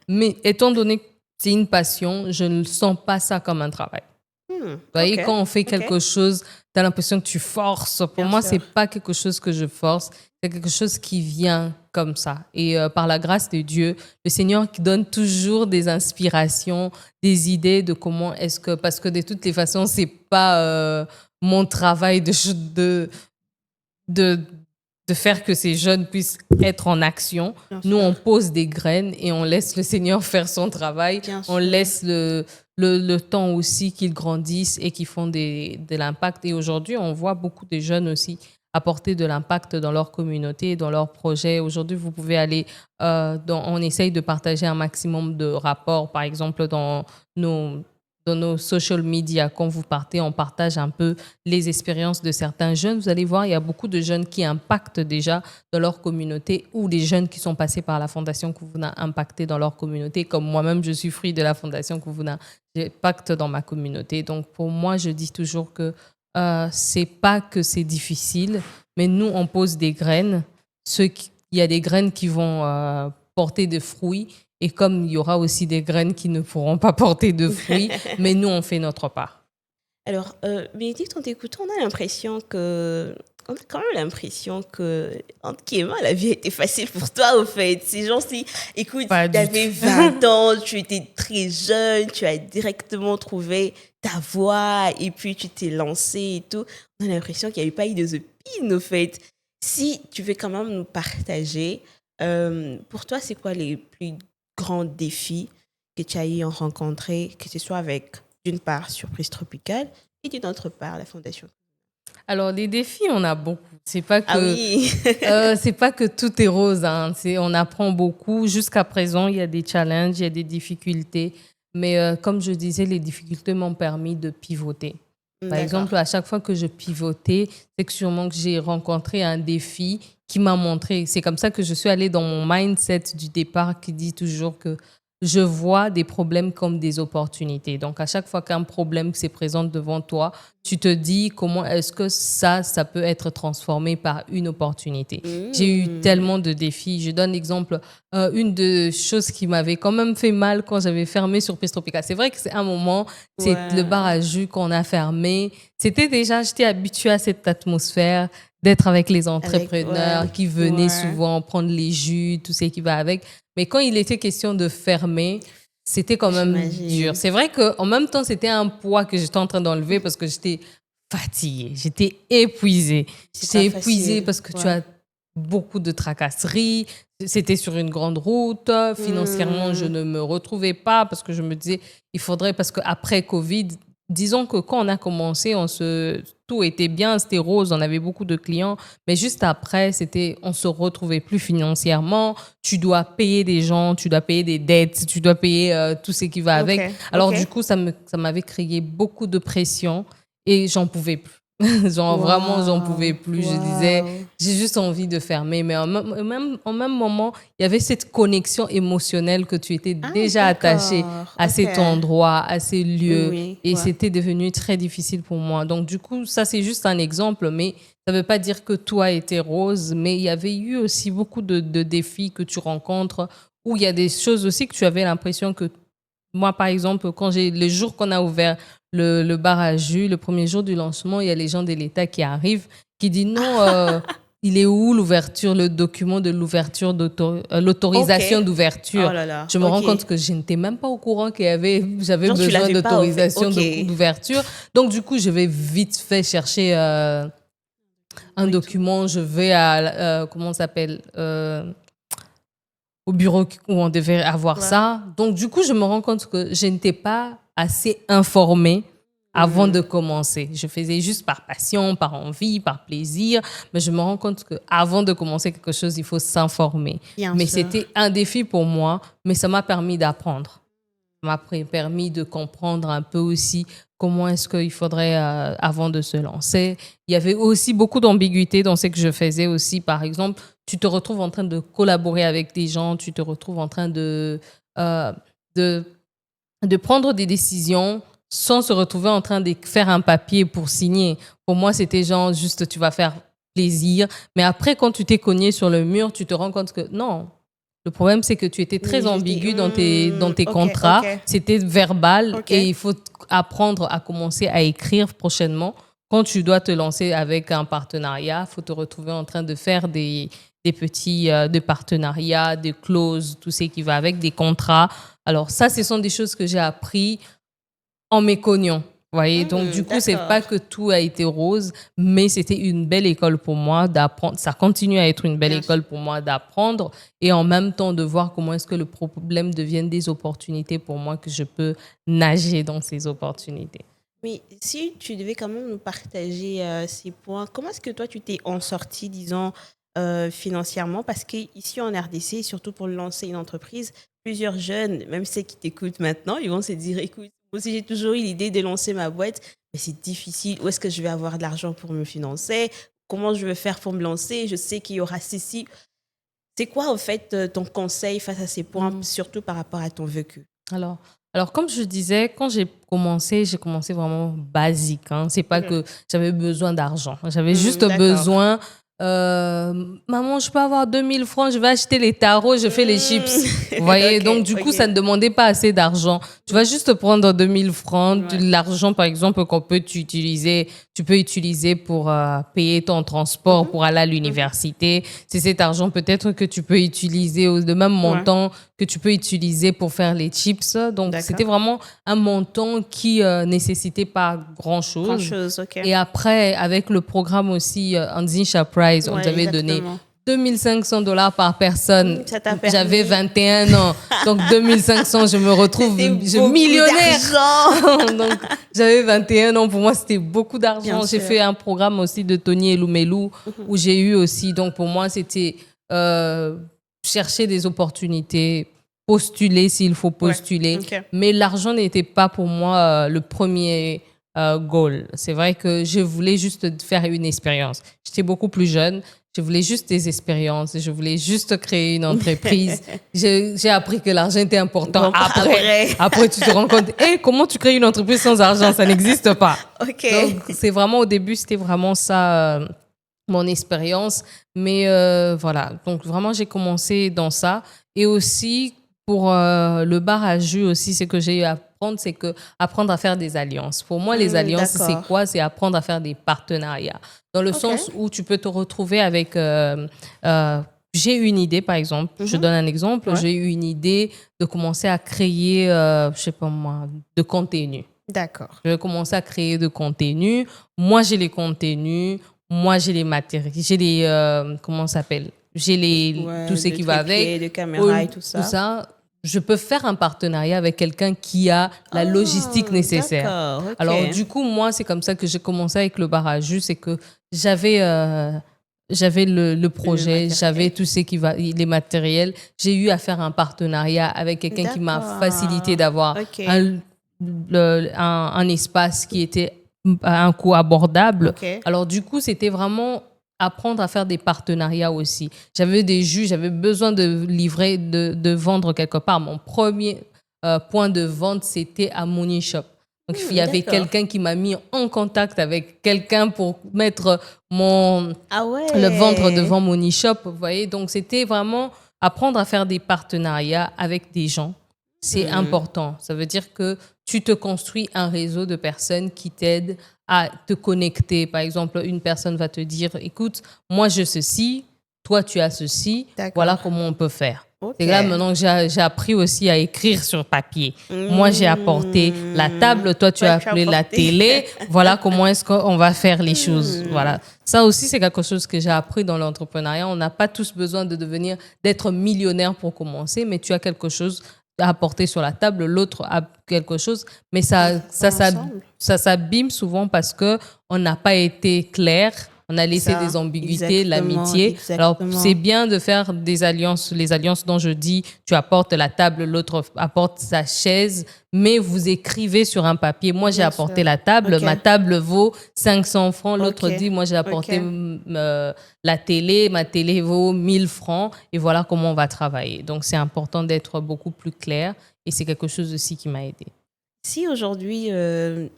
Mais étant donné que c'est une passion, je ne sens pas ça comme un travail. Vous voyez, Ok, quand on fait ok. quelque chose, tu as l'impression que tu forces. Pour Bien moi, sûr. ce n'est pas quelque chose que je force. C'est quelque chose qui vient comme ça. Et par la grâce de Dieu, le Seigneur qui donne toujours des inspirations, des idées de comment est-ce que... Parce que de toutes les façons, ce n'est pas mon travail de, de faire que ces jeunes puissent être en action. Bien Nous, sûr. on pose des graines et on laisse le Seigneur faire son travail. Bien On sûr. laisse le temps aussi qu'ils grandissent et qu'ils font de l'impact. Et aujourd'hui, on voit beaucoup de jeunes aussi apporter de l'impact dans leur communauté, dans leurs projets. Aujourd'hui, vous pouvez aller, on essaye de partager un maximum de rapports, par exemple, dans nos social media. Quand vous partez, on partage un peu les expériences de certains jeunes. Vous allez voir, il y a beaucoup de jeunes qui impactent déjà dans leur communauté ou des jeunes qui sont passés par la Fondation Kouvouna impactés dans leur communauté. Comme moi-même, je suis fruit de la Fondation Kouvouna. J'impacte dans ma communauté. Donc, pour moi, je dis toujours que c'est pas que c'est difficile, mais nous, on pose des graines. Il y a des graines qui vont porter des fruits. Et comme il y aura aussi des graines qui ne pourront pas porter de fruits, mais nous, on fait notre part. Alors, Bénédicte, en t'écoutant, on a quand même l'impression que, entre guillemets, la vie était facile pour toi, au fait. C'est genre, si, écoute, tu Pas du avais 20 ans, tu étais très jeune, tu as directement trouvé ta voie et puis tu t'es lancé et tout. On a l'impression qu'il n'y avait pas eu de épines, au fait. Si tu veux quand même nous partager, pour toi, c'est quoi les plus grands défis que tu as eu à rencontrer, que ce soit avec, d'une part, Surprise Tropicale et d'une autre part, la Fondation? Alors, les défis, on a beaucoup. C'est pas que, Ah oui. c'est pas que tout est rose. Hein. On apprend beaucoup. Jusqu'à présent, il y a des challenges, il y a des difficultés. Mais comme je disais, les difficultés m'ont permis de pivoter. Par D'accord. exemple, à chaque fois que je pivotais, c'est que sûrement que j'ai rencontré un défi qui m'a montré. C'est comme ça que je suis allée dans mon mindset du départ qui dit toujours que je vois des problèmes comme des opportunités. Donc, à chaque fois qu'un problème se présente devant toi, tu te dis comment est-ce que ça peut être transformé par une opportunité. J'ai eu tellement de défis. Je donne l'exemple, une des choses qui m'avait quand même fait mal quand j'avais fermé Surprise Tropicale. C'est vrai que c'est un moment, c'est Ouais. le bar à jus qu'on a fermé. J'étais habituée à cette atmosphère d'être avec les entrepreneurs ouais. qui venaient Ouais. souvent prendre les jus, tout ce qui va avec. Mais quand il était question de fermer, c'était quand même J'imagine. dur. C'est vrai qu'en même temps, c'était un poids que j'étais en train d'enlever parce que j'étais fatiguée, j'étais épuisée. C'est J'étais pas épuisée facile. parce que tu Ouais. as beaucoup de tracasseries. C'était sur une grande route. Financièrement, je ne me retrouvais pas parce que je me disais, il faudrait, parce qu'après Covid, disons que quand on a commencé, tout était bien, c'était rose, on avait beaucoup de clients, mais juste après, on se retrouvait plus financièrement. Tu dois payer des gens, tu dois payer des dettes, tu dois payer tout ce qui va avec. Ok, Alors ok. du coup, ça m'avait créé beaucoup de pression et j'en pouvais plus. Vraiment, j'en pouvais plus. Je disais, j'ai juste envie de fermer. Mais au même moment, il y avait cette connexion émotionnelle que tu étais déjà attaché à ok. cet endroit, à ces lieux. Oui, Et ouais. c'était devenu très difficile pour moi. Donc, du coup, ça, c'est juste un exemple. Mais ça ne veut pas dire que tout a été rose. Mais il y avait eu aussi beaucoup de défis que tu rencontres où il y a des choses aussi que tu avais l'impression que moi, par exemple, le jour qu'on a ouvert le bar à jus, le premier jour du lancement, il y a les gens de l'État qui arrivent, qui disent non, il est où l'ouverture, le document de l'ouverture, l'autorisation Ok. d'ouverture. Oh là là, Je me rends ok. compte que je n'étais même pas au courant j'avais Genre, tu besoin l'avais pas, en fait. d'autorisation Ok. d'ouverture. Donc, du coup, je vais vite fait chercher un document. Je vais à, comment ça s'appelle au bureau où on devait avoir Ouais. ça. Donc, du coup, je me rends compte que je n'étais pas assez informée avant de commencer. Je faisais juste par passion, par envie, par plaisir. Mais je me rends compte qu'avant de commencer quelque chose, il faut s'informer. Bien Mais sûr. c'était un défi pour moi, mais ça m'a permis d'apprendre. Ça m'a permis de comprendre un peu aussi comment est-ce qu'il faudrait, avant de se lancer. Il y avait aussi beaucoup d'ambiguïté dans ce que je faisais aussi. Par exemple, tu te retrouves en train de collaborer avec des gens, tu te retrouves en train de prendre des décisions sans se retrouver en train de faire un papier pour signer. Pour moi, c'était genre juste tu vas faire plaisir. Mais après, quand tu t'es cogné sur le mur, tu te rends compte que non. Le problème, c'est que tu étais très ambigu dans tes ok, contrats. ok. C'était verbal Ok. et il faut apprendre à commencer à écrire prochainement. Quand tu dois te lancer avec un partenariat, il faut te retrouver en train de faire des petits de partenariats, des clauses, tout ce qui va avec, des contrats. Alors ça, ce sont des choses que j'ai appris en mécognant. Vous voyez, donc du coup, c'est D'accord. pas que tout a été rose, mais c'était une belle école pour moi d'apprendre. Ça continue à être une belle Bien école pour moi d'apprendre et en même temps de voir comment est-ce que le problème devienne des opportunités pour moi, que je peux nager dans ces opportunités. Mais si tu devais quand même nous partager ces points, comment est-ce que toi, tu t'es en sorti, disons, financièrement? Parce qu'ici en RDC, surtout pour lancer une entreprise, plusieurs jeunes, même ceux qui t'écoutent maintenant, ils vont se dire, écoute, moi aussi j'ai toujours eu l'idée de lancer ma boîte, mais c'est difficile. Où est-ce que je vais avoir de l'argent pour me financer? Comment je vais faire pour me lancer? Je sais qu'il y aura ceci. C'est quoi, en fait, ton conseil face à ces points, surtout par rapport à ton vécu? Alors, alors, comme je disais, quand j'ai commencé vraiment basique. Hein. C'est pas Ok. que j'avais besoin d'argent. J'avais juste D'accord. besoin. Maman, je peux avoir 2000 francs, je vais acheter les tarots, je fais les chips. Vous voyez, Ok, donc du coup, ok. ça ne demandait pas assez d'argent. Tu vas juste prendre 2000 francs, Ouais. l'argent par exemple qu'on peut tu peux utiliser pour payer ton transport, pour aller à l'université. C'est cet argent peut-être que tu peux utiliser, le même montant que tu peux utiliser pour faire les chips. Donc, D'accord. c'était vraiment un montant qui nécessitait pas grand-chose. Grand-chose, ok. Et après, avec le programme aussi, Anzisha Prize, on Ouais, nous avait donné exactement. 2500 dollars par personne. Ça t'a permis. J'avais 21 ans. Donc, 2500, je me retrouve C'était beaucoup millionnaire. d'argent. Donc, j'avais 21 ans. Pour moi, c'était beaucoup d'argent. Bien J'ai sûr. fait un programme aussi de Tony Eloumelou où j'ai eu aussi. Donc, pour moi, c'était chercher des opportunités, postuler s'il faut postuler. ok. Mais l'argent n'était pas pour moi le premier goal. C'est vrai que je voulais juste faire une expérience. J'étais beaucoup plus jeune. Je voulais juste des expériences. Je voulais juste créer une entreprise. J'ai appris que l'argent était important. Donc, Après, tu te rends compte, comment tu crées une entreprise sans argent? Ça n'existe pas. Ok. Donc, c'est vraiment au début, c'était vraiment ça, mon expérience. Mais voilà, donc vraiment, j'ai commencé dans ça. Et aussi, pour le bar à jus aussi, ce que j'ai eu à apprendre, c'est que apprendre à faire des alliances. Pour moi, les alliances, c'est d'accord. quoi? C'est apprendre à faire des partenariats. Dans le sens où tu peux te retrouver avec... j'ai eu une idée, par exemple. Je donne un exemple. Ouais. J'ai eu une idée de commencer à créer, je sais pas moi, de contenu. D'accord. Je vais commencer à créer de contenu. Moi, j'ai les contenus. Moi, j'ai les matériels. J'ai les... comment ça s'appelle? J'ai les tout ce de qui va trépied, avec. de caméra et tout ça. Tout ça. Je peux faire un partenariat avec quelqu'un qui a la logistique nécessaire. D'accord, ok. Alors, du coup, moi, c'est comme ça que j'ai commencé avec le bar à jus. C'est que j'avais le projet, matériel. j'avais tout ce qui va, les matériels. J'ai eu à faire un partenariat avec quelqu'un qui m'a D'accord. facilité d'avoir Ok. un espace qui était à un coût abordable. Ok. Alors, du coup, c'était vraiment apprendre à faire des partenariats aussi. J'avais des jus, j'avais besoin de livrer, de vendre quelque part. Mon premier point de vente, c'était à Money Shop. Donc, il y avait d'accord. quelqu'un qui m'a mis en contact avec quelqu'un pour mettre Ah ouais. le vendre devant Money Shop. Vous voyez, donc c'était vraiment apprendre à faire des partenariats avec des gens. C'est important. Ça veut dire que tu te construis un réseau de personnes qui t'aident à te connecter. Par exemple, une personne va te dire, écoute, moi j'ai ceci, toi tu as ceci, D'accord. voilà comment on peut faire. Ok. C'est là maintenant que j'ai appris aussi à écrire sur papier. Moi j'ai apporté la table, toi tu Ouais, as tu as appelé la apporté. télé, voilà comment est-ce qu'on va faire les choses. Voilà. Ça aussi c'est quelque chose que j'ai appris dans l'entrepreneuriat. On n'a pas tous besoin d'être millionnaire pour commencer, mais tu as quelque chose à apporter sur la table, l'autre a quelque chose, mais ça s'abîme souvent parce que on n'a pas été clair, on a laissé des ambiguïtés, l'amitié. Alors c'est bien de faire des alliances, les alliances dont je dis, tu apportes la table, l'autre apporte sa chaise, mais vous écrivez sur un papier. Moi j'ai apporté la table, Ok. ma table vaut 500 francs, l'autre Ok. dit moi j'ai apporté Ok. la télé, ma télé vaut 1000 francs et voilà comment on va travailler. Donc c'est important d'être beaucoup plus clair et c'est quelque chose aussi qui m'a aidé. Si aujourd'hui,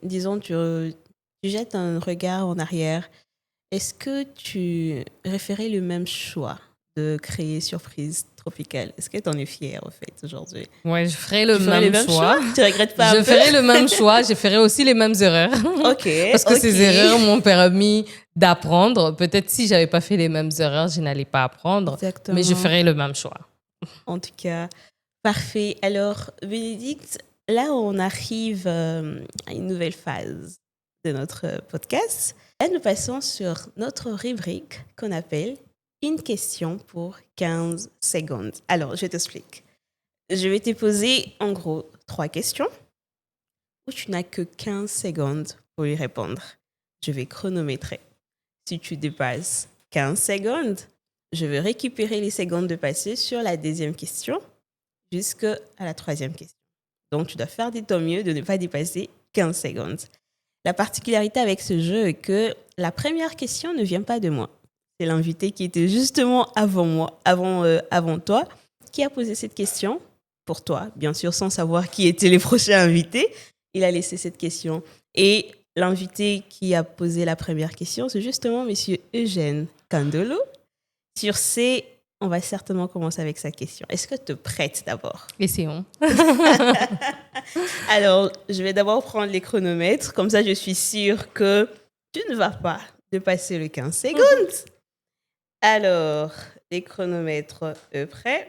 disons, tu jettes un regard en arrière, est-ce que tu referais le même choix de créer Surprise Tropicale? Est-ce que tu en es fière, en fait, aujourd'hui? Ouais, je ferai le Tu ferais même choix. Tu regrettes pas un Je peu? ferai le même choix, je ferai aussi les mêmes erreurs. Ok. Parce que ok. ces erreurs m'ont permis d'apprendre. Peut-être si j'avais pas fait les mêmes erreurs, je n'allais pas apprendre. Exactement. Mais je ferai le même choix. En tout cas, parfait. Alors, Bénédicte, là, on arrive à une nouvelle phase de notre podcast. Là, nous passons sur notre rubrique qu'on appelle une question pour 15 secondes. Alors, je t'explique. Je vais te poser en gros 3 questions où tu n'as que 15 secondes pour y répondre. Je vais chronométrer. Si tu dépasses 15 secondes, je vais récupérer les secondes de passé sur la deuxième question jusqu'à la troisième question. Donc, tu dois faire de ton mieux de ne pas dépasser 15 secondes. La particularité avec ce jeu est que la première question ne vient pas de moi. C'est l'invité qui était justement avant moi, avant toi, qui a posé cette question pour toi, bien sûr, sans savoir qui étaient les prochains invités. Il a laissé cette question. Et l'invité qui a posé la première question, c'est justement Monsieur Eugène Candelo. Sur ce, on va certainement commencer avec sa question. Est-ce que tu es prête d'abord? Essayons. Alors, je vais d'abord prendre les chronomètres. Comme ça, je suis sûre que tu ne vas pas dépasser le 15 secondes. Alors, les chronomètres prêts.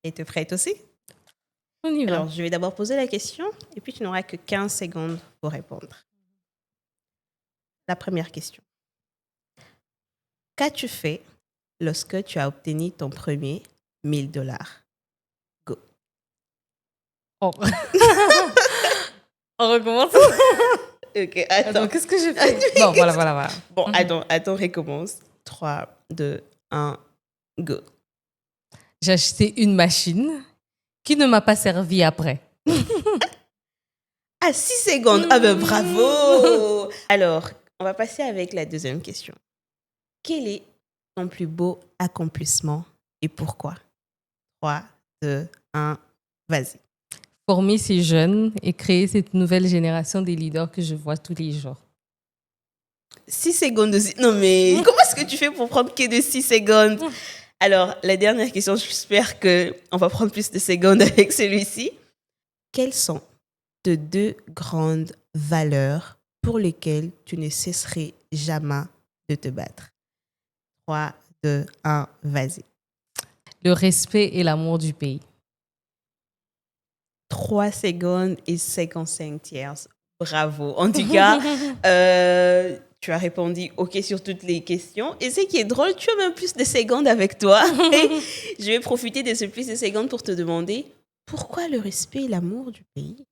Et tu es prête aussi? On y va. Alors, je vais d'abord poser la question et puis tu n'auras que 15 secondes pour répondre. La première question. Qu'as-tu fait lorsque tu as obtenu ton premier $1000? Go. Oh. On recommence. Ok, attends. Attends, qu'est-ce que j'ai fait? Bon, voilà. Bon, attends, recommence. 3, 2, 1, go. J'ai acheté une machine qui ne m'a pas servi après. Ah, 6 secondes. Ah ben bravo. Alors, on va passer avec la deuxième question. Quel est ton plus beau accomplissement et pourquoi? 3, 2, 1, vas-y. Former ces jeunes et créer cette nouvelle génération des leaders que je vois tous les jours. 6 secondes aussi. Non, mais comment est-ce que tu fais pour prendre que de 6 secondes? Alors, la dernière question, j'espère qu'on va prendre plus de secondes avec celui-ci. Quelles sont tes 2 grandes valeurs pour lesquelles tu ne cesserais jamais de te battre? 3, 2, 1, vas-y. Le respect et l'amour du pays. 3 secondes et 55 tiers. Bravo. En tout cas, tu as répondu OK sur toutes les questions. Et ce qui est drôle, tu as même plus de secondes avec toi. Et je vais profiter de ce plus de secondes pour te demander pourquoi le respect et l'amour du pays?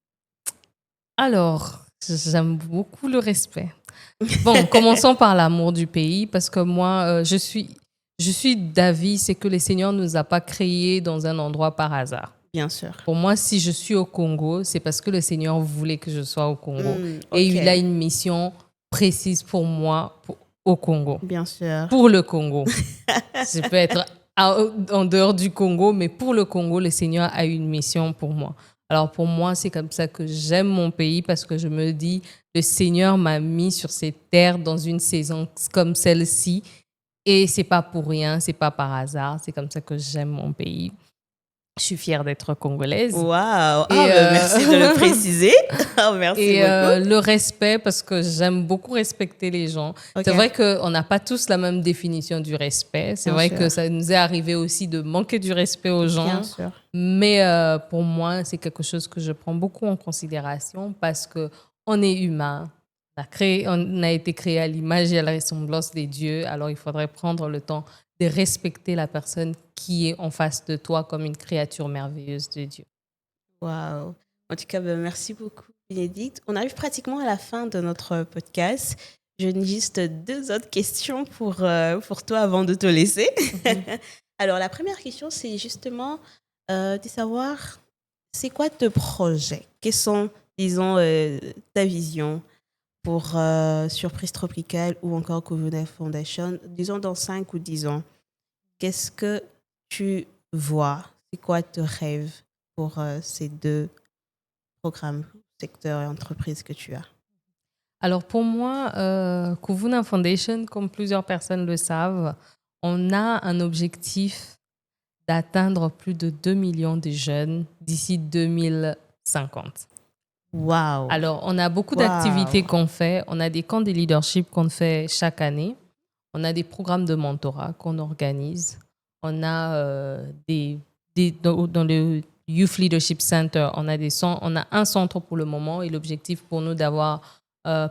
Alors, j'aime beaucoup le respect. Bon, commençons par l'amour du pays parce que moi, je suis d'avis, c'est que le Seigneur ne nous a pas créés dans un endroit par hasard. Bien sûr. Pour moi, si je suis au Congo, c'est parce que le Seigneur voulait que je sois au Congo. Ok. Et il a une mission précise pour moi au Congo. Bien sûr. Pour le Congo. Je peux être en dehors du Congo, mais pour le Congo, le Seigneur a une mission pour moi. Alors pour moi, c'est comme ça que j'aime mon pays parce que je me dis, le Seigneur m'a mis sur cette terre dans une saison comme celle-ci et c'est pas pour rien, c'est pas par hasard, c'est comme ça que j'aime mon pays. Je suis fière d'être congolaise. Waouh! Merci de le préciser. Merci beaucoup. Le respect, parce que j'aime beaucoup respecter les gens. Okay. C'est vrai qu'on n'a pas tous la même définition du respect. C'est vrai que ça nous est arrivé aussi de manquer du respect aux gens. Bien sûr. Mais pour moi, c'est quelque chose que je prends beaucoup en considération parce qu'on est humain. On a été créé à l'image et à la ressemblance des dieux. Alors, il faudrait prendre le temps de respecter la personne qui est en face de toi comme une créature merveilleuse de Dieu. Waouh! En tout cas, merci beaucoup, Bénédicte. On arrive pratiquement à la fin de notre podcast. J'ai juste 2 autres questions pour toi avant de te laisser. Alors, la première question, c'est justement de savoir, c'est quoi tes projets? Quels sont, disons, ta vision pour Surprise Tropicale ou encore Covenant Foundation, disons dans 5 ou 10 ans? Qu'est-ce que tu vois? C'est quoi tes rêves pour ces 2 programmes, secteurs et entreprises que tu as? Alors pour moi, Covenant Foundation, comme plusieurs personnes le savent, on a un objectif d'atteindre plus de 2 millions de jeunes d'ici 2050. Wow. Alors, on a beaucoup d'activités qu'on fait. On a des camps de leadership qu'on fait chaque année. On a des programmes de mentorat qu'on organise. On a dans le Youth Leadership Center. On a un centre pour le moment et l'objectif pour nous d'avoir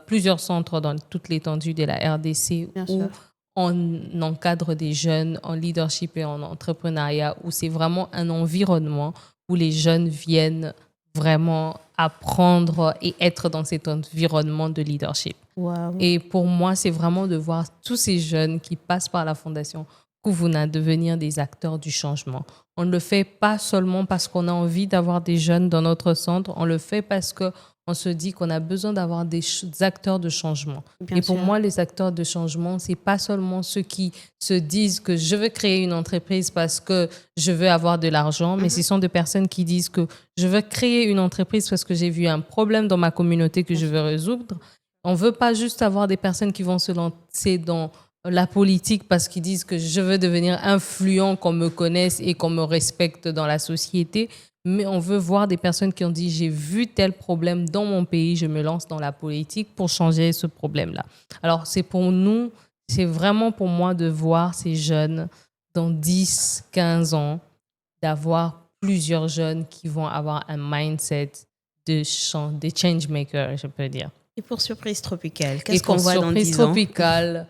plusieurs centres dans toute l'étendue de la RDC Bien où sûr. on encadre des jeunes en leadership et en entrepreneuriat, où c'est vraiment un environnement où les jeunes viennent vraiment apprendre et être dans cet environnement de leadership. Wow. Et pour moi, c'est vraiment de voir tous ces jeunes qui passent par la Fondation Kouvouna devenir des acteurs du changement. On ne le fait pas seulement parce qu'on a envie d'avoir des jeunes dans notre centre, on le fait parce qu'on se dit qu'on a besoin d'avoir des acteurs de changement. Bien Et pour sûr. moi, les acteurs de changement, c'est pas seulement ceux qui se disent que je veux créer une entreprise parce que je veux avoir de l'argent, mais ce sont des personnes qui disent que je veux créer une entreprise parce que j'ai vu un problème dans ma communauté que je veux résoudre. On ne veut pas juste avoir des personnes qui vont se lancer dans la politique parce qu'ils disent que je veux devenir influent, qu'on me connaisse et qu'on me respecte dans la société. Mais on veut voir des personnes qui ont dit j'ai vu tel problème dans mon pays, je me lance dans la politique pour changer ce problème-là. Alors c'est pour nous, c'est vraiment pour moi de voir ces jeunes dans 10, 15 ans, d'avoir plusieurs jeunes qui vont avoir un mindset de change maker, je peux dire. Et pour Surprise Tropicale, Et qu'est-ce qu'on pour voit dans Surprise 10 ans? Tropicale,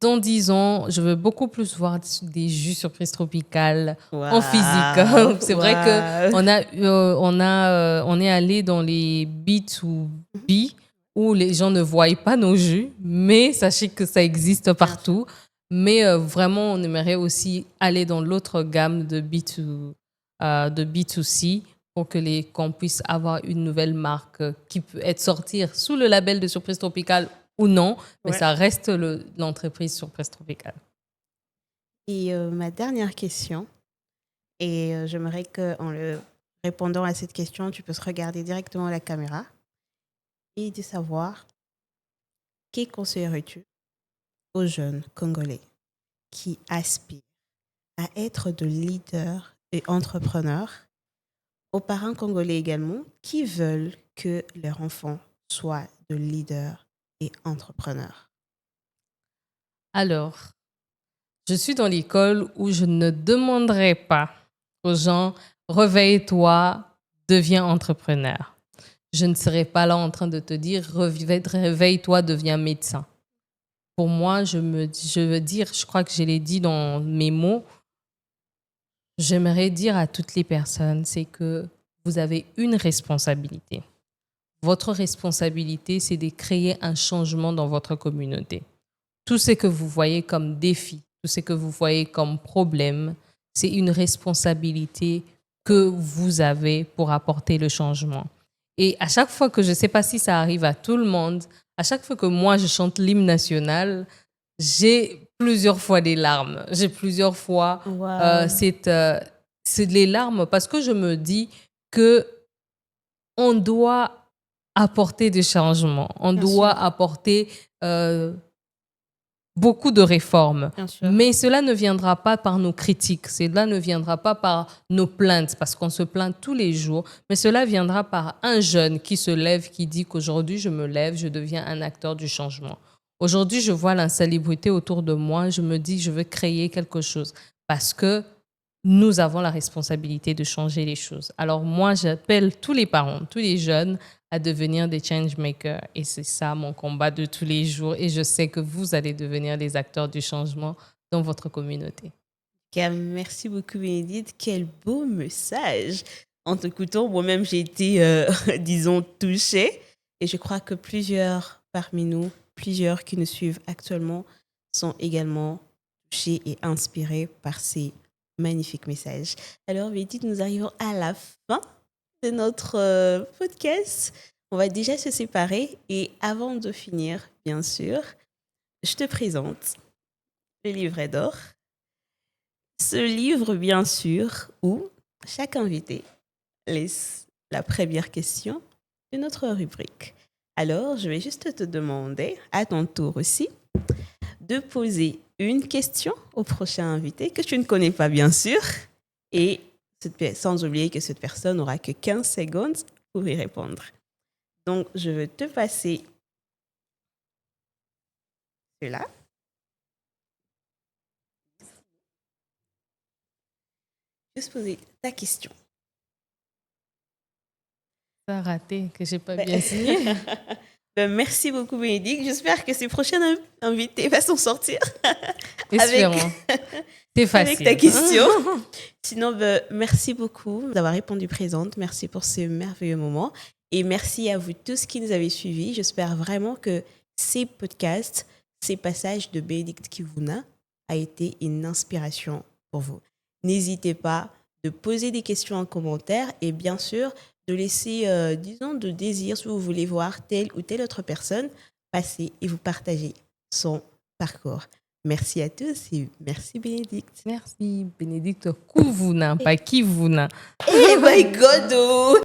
dans 10 ans, je veux beaucoup plus voir des jus Surprise Tropicale en Waouh, physique. C'est vrai waouh. on est allé dans les B2B où les gens ne voient pas nos jus, mais sachez que ça existe partout. Mais vraiment, on aimerait aussi aller dans l'autre gamme de B2C pour que qu'on puisse avoir une nouvelle marque qui peut être sortir sous le label de Surprise Tropicale ou non, mais Ouais. ça reste l'entreprise Surprise Tropicale. Et ma dernière question, et j'aimerais qu'en le répondant à cette question, tu peux se regarder directement à la caméra et de savoir que conseillerais-tu aux jeunes Congolais qui aspirent à être de leaders et entrepreneurs, aux parents congolais également qui veulent que leur enfant soit de leaders et entrepreneurs? Alors, je suis dans l'école où je ne demanderai pas aux gens réveille-toi, deviens entrepreneur. Je ne serai pas là en train de te dire réveille-toi, deviens médecin. Pour moi, je veux dire, je crois que je l'ai dit dans mes mots, j'aimerais dire à toutes les personnes, c'est que vous avez une responsabilité. Votre responsabilité, c'est de créer un changement dans votre communauté. Tout ce que vous voyez comme défi, tout ce que vous voyez comme problème, c'est une responsabilité que vous avez pour apporter le changement. Et à chaque fois que, je ne sais pas si ça arrive à tout le monde, à chaque fois que moi je chante l'hymne national, j'ai plusieurs fois des larmes. J'ai plusieurs fois, Wow. c'est des larmes parce que je me dis que on doit apporter des changements, on Bien doit sûr. apporter beaucoup de réformes. Bien sûr. Mais cela ne viendra pas par nos critiques, cela ne viendra pas par nos plaintes, parce qu'on se plaint tous les jours, mais cela viendra par un jeune qui se lève, qui dit qu'aujourd'hui je me lève, je deviens un acteur du changement. Aujourd'hui, je vois l'insalubrité autour de moi, je me dis je veux créer quelque chose, parce que nous avons la responsabilité de changer les choses. Alors moi, j'appelle tous les parents, tous les jeunes à devenir des change makers. Et c'est ça mon combat de tous les jours. Et je sais que vous allez devenir des acteurs du changement dans votre communauté. Merci beaucoup, Bénédicte. Quel beau message. En t'écoutant, moi-même, j'ai été, disons, touchée. Et je crois que plusieurs parmi nous, plusieurs qui nous suivent actuellement, sont également touchés et inspirés par ces magnifiques messages. Alors, Bénédicte, nous arrivons à la fin de notre podcast. On va déjà se séparer. Et avant de finir, bien sûr, je te présente le livret d'or. Ce livre, bien sûr, où chaque invité laisse la première question de notre rubrique. Alors, je vais juste te demander, à ton tour aussi, de poser une question au prochain invité que tu ne connais pas, bien sûr, et sans oublier que cette personne n'aura que 15 secondes pour y répondre. Donc, je vais te passer cela. Juste poser ta question. T'as raté, que j'ai pas bien signé. Merci beaucoup, Bénédicte. J'espère que ces prochaines invités vont s'en sortir Espérons. C'est facile. avec ta question. Sinon, merci beaucoup d'avoir répondu présente. Merci pour ce merveilleux moment. Et merci à vous tous qui nous avez suivis. J'espère vraiment que ces podcasts, ces passages de Bénédicte Kivuna a été une inspiration pour vous. N'hésitez pas de poser des questions en commentaire et bien sûr de laisser, de désir si vous voulez voir telle ou telle autre personne passer et vous partager son parcours. Merci à tous et merci Bénédicte. Merci Bénédicte Kivuna, pas Kivuna. Eh my God!